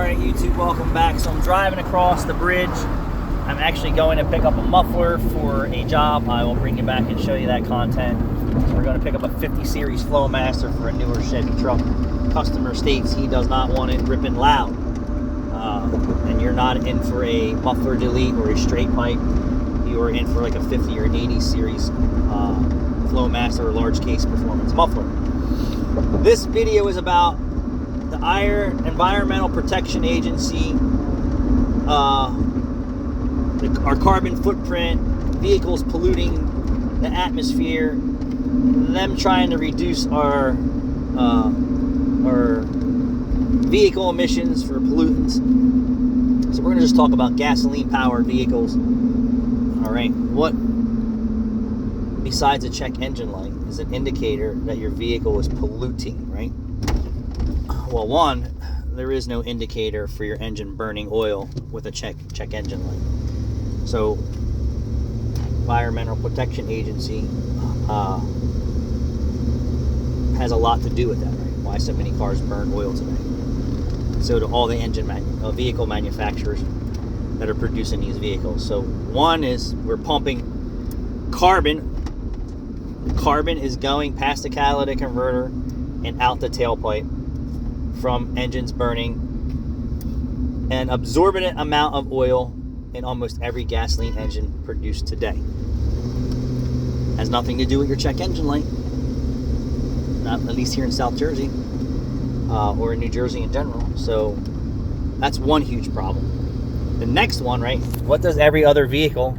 Alright YouTube, welcome back. So I'm driving across the bridge. I'm actually going to pick up a muffler for a job. I will bring you back and show you that content. We're going to pick up a 50 series Flowmaster for a newer Chevy truck. Customer states he does not want it ripping loud. And you're not in for a muffler delete or a straight pipe. You are in for like a 50 or 80 series Flowmaster or large case performance muffler. This video is about the Environmental Protection Agency, our carbon footprint, vehicles polluting the atmosphere, them trying to reduce our vehicle emissions for pollutants. So we're going to just talk about gasoline-powered vehicles. All right, what besides a check engine light is an indicator that your vehicle is polluting, right? Well, one, there is no indicator for your engine burning oil with a check engine light. So, Environmental Protection Agency has a lot to do with that, right? Why so many cars burn oil today. So do all the vehicle manufacturers that are producing these vehicles. So one is we're pumping carbon. Carbon is going past the catalytic converter and out the tailpipe from engines burning an absorbent amount of oil in almost every gasoline engine produced today. Has nothing to do with your check engine light, not at least here in South Jersey or in New Jersey in general. So that's one huge problem. The next one, right? What does every other vehicle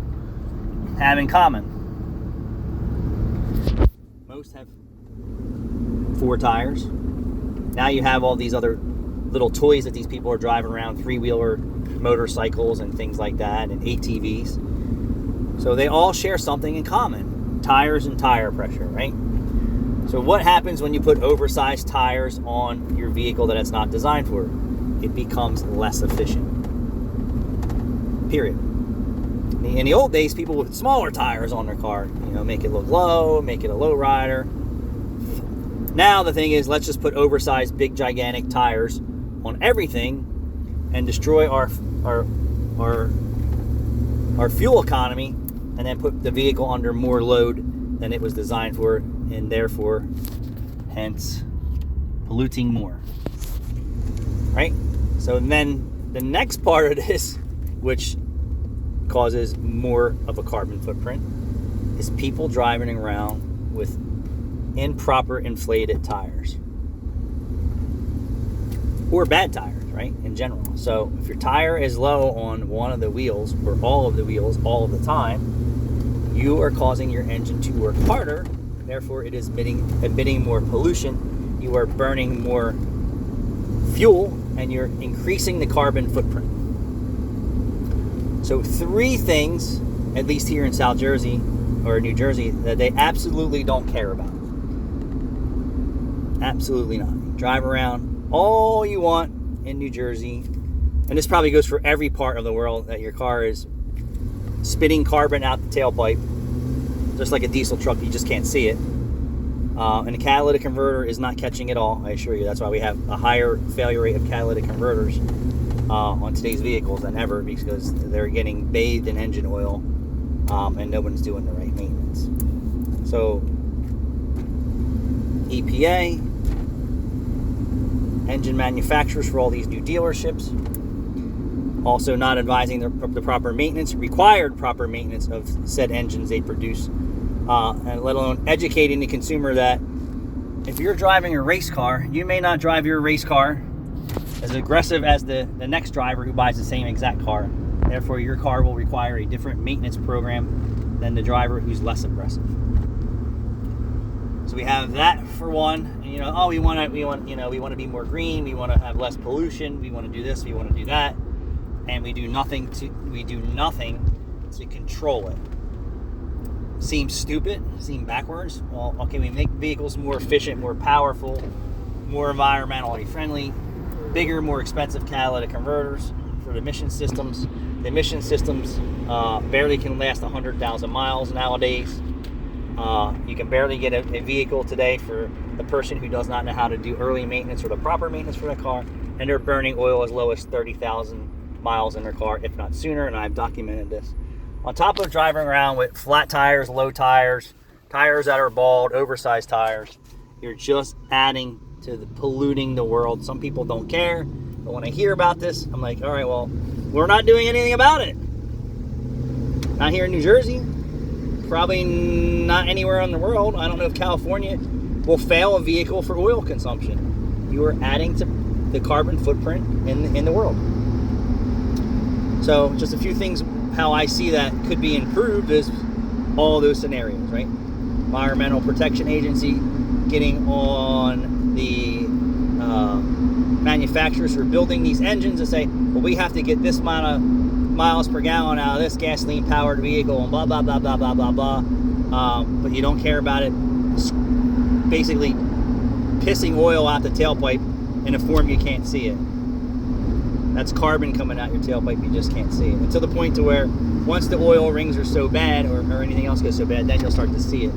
have in common? Most have 4 tires. Now you have all these other little toys that these people are driving around, 3-wheeler motorcycles and things like that, and ATVs. So they all share something in common: tires and tire pressure, right? So what happens when you put oversized tires on your vehicle that it's not designed for? It becomes less efficient. Period. In the old days, people with smaller tires on their car, make it look low, make it a low rider. Now the thing is, let's just put oversized, big, gigantic tires on everything and destroy our fuel economy, and then put the vehicle under more load than it was designed for, and therefore, hence, polluting more. Right? So then the next part of this, which causes more of a carbon footprint, is people driving around with improper inflated tires or bad tires, right, in general. So if your tire is low on one of the wheels or all of the wheels all of the time, you are causing your engine to work harder. Therefore, it is emitting more pollution. You are burning more fuel, and you're increasing the carbon footprint. So 3 things, at least here in South Jersey or New Jersey, that they absolutely don't care about. Absolutely not. Drive around all you want in New Jersey, and this probably goes for every part of the world, that your car is spitting carbon out the tailpipe, just like a diesel truck. You just can't see it. And the catalytic converter is not catching it all, I assure you. That's why we have a higher failure rate of catalytic converters on today's vehicles than ever, because they're getting bathed in engine oil and no one's doing the right maintenance. So EPA, engine manufacturers for all these new dealerships, also not advising the proper maintenance, required proper maintenance of said engines they produce, and let alone educating the consumer that if you're driving a race car, you may not drive your race car as aggressive as the next driver who buys the same exact car. Therefore, your car will require a different maintenance program than the driver who's less aggressive. So we have that for one. We want to be more green. We want to have less pollution. We want to do this. We want to do that, and we do nothing to control it. Seems stupid. Seem backwards. Well, okay, we make vehicles more efficient, more powerful, more environmentally friendly, bigger, more expensive catalytic converters for the emission systems. The emission systems barely can last 100,000 miles nowadays. You can barely get a vehicle today for the person who does not know how to do early maintenance or the proper maintenance for the car, and they're burning oil as low as 30,000 miles in their car, if not sooner, and I've documented this. On top of driving around with flat tires, low tires, tires that are bald, oversized tires, you're just adding to polluting the world. Some people don't care, but when I hear about this, I'm like, all right, well, we're not doing anything about it. Not here in New Jersey, probably not anywhere in the world. I don't know if California will fail a vehicle for oil consumption. You are adding to the carbon footprint in the world. So just a few things how I see that could be improved is all those scenarios, right? Environmental Protection Agency getting on the manufacturers who are building these engines and say, well, we have to get this amount of miles per gallon out of this gasoline powered vehicle and blah blah blah blah blah blah blah, but you don't care about it basically pissing oil out the tailpipe in a form you can't see it. That's carbon coming out your tailpipe, you just can't see it. And to the point to where once the oil rings are so bad or anything else goes so bad, then you'll start to see it.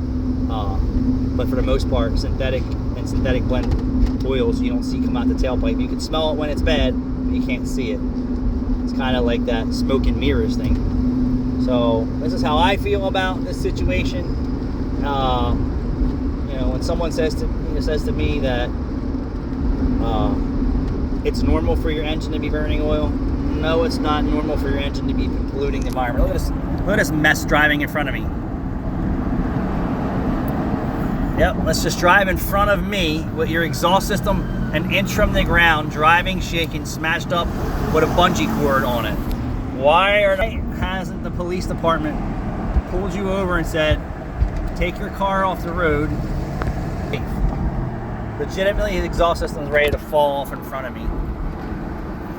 But for the most part, synthetic blend oils you don't see come out the tailpipe. You can smell it when it's bad, but you can't see it. It's kind of like that smoke and mirrors thing. So this is how I feel about this situation. When someone says to me that it's normal for your engine to be burning oil, no, it's not normal for your engine to be polluting the environment. Look at this mess driving in front of me. Yep, let's just drive in front of me with your exhaust system an inch from the ground, driving, shaking, smashed up with a bungee cord on it. Hasn't the police department pulled you over and said, take your car off the road? Legitimately, the exhaust system is ready to fall off in front of me.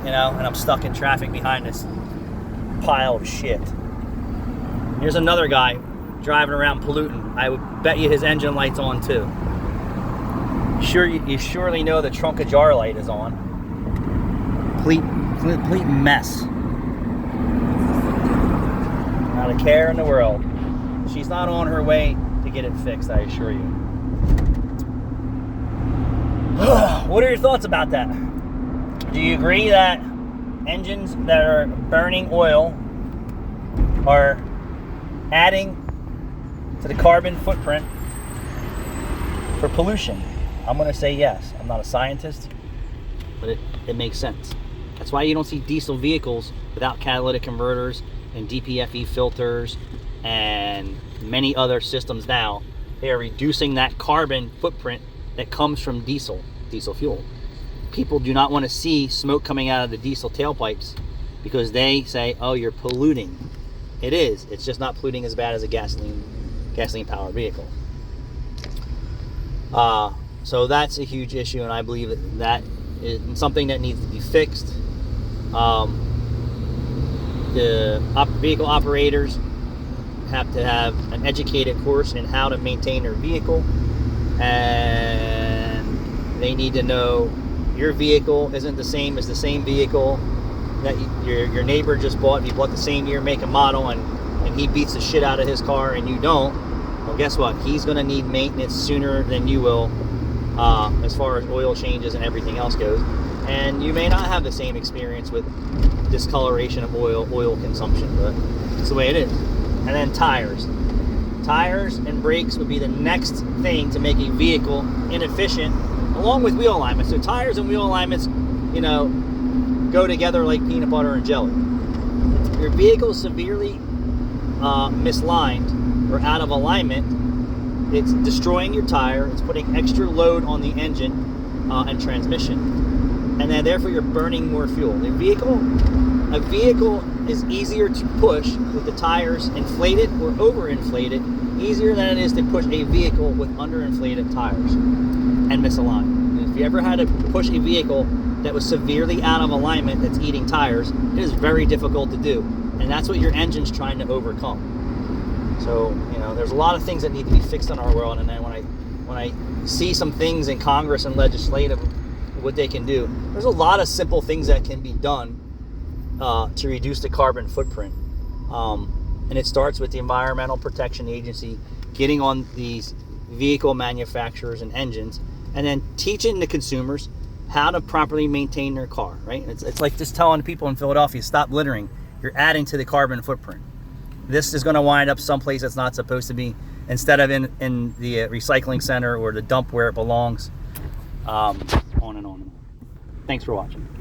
And I'm stuck in traffic behind this pile of shit. Here's another guy driving around polluting. I would bet you his engine light's on too. You surely know the trunk of jar light is on. Complete mess. Not a care in the world. She's not on her way to get it fixed, I assure you. What are your thoughts about that? Do you agree that engines that are burning oil are adding to the carbon footprint for pollution? I'm going to say yes. I'm not a scientist, but it makes sense. That's why you don't see diesel vehicles without catalytic converters and DPFE filters and many other systems now. They are reducing that carbon footprint that comes from diesel fuel. People do not want to see smoke coming out of the diesel tailpipes because they say, oh, you're polluting. It is. It's just not polluting as bad as a gasoline powered vehicle. So that's a huge issue, and I believe that is something that needs to be fixed. The vehicle operators have to have an educated course in how to maintain their vehicle, and they need to know your vehicle isn't the same as the same vehicle that your neighbor just bought. If you bought the same year, make, and model, and he beats the shit out of his car and you don't, well, guess what? He's going to need maintenance sooner than you will, as far as oil changes and everything else goes. And you may not have the same experience with discoloration of oil consumption, but it's the way it is. And then tires. Tires and brakes would be the next thing to make a vehicle inefficient, along with wheel alignment. So tires and wheel alignments, go together like peanut butter and jelly. Your vehicle is severely misaligned or out of alignment. It's destroying your tire. It's putting extra load on the engine and transmission, and then therefore you're burning more fuel. A vehicle is easier to push with the tires inflated or overinflated, easier than it is to push a vehicle with underinflated tires and misaligned. And if you ever had to push a vehicle that was severely out of alignment that's eating tires, it is very difficult to do, and that's what your engine's trying to overcome. So there's a lot of things that need to be fixed in our world, and then when I see some things in Congress and legislative, what they can do, there's a lot of simple things that can be done to reduce the carbon footprint, and it starts with the Environmental Protection Agency getting on these vehicle manufacturers and engines, and then teaching the consumers how to properly maintain their car, right? It's like just telling people in Philadelphia, stop littering. You're adding to the carbon footprint. This is going to wind up someplace it's not supposed to be, instead of in the recycling center or the dump where it belongs. On and on and on. Thanks for watching.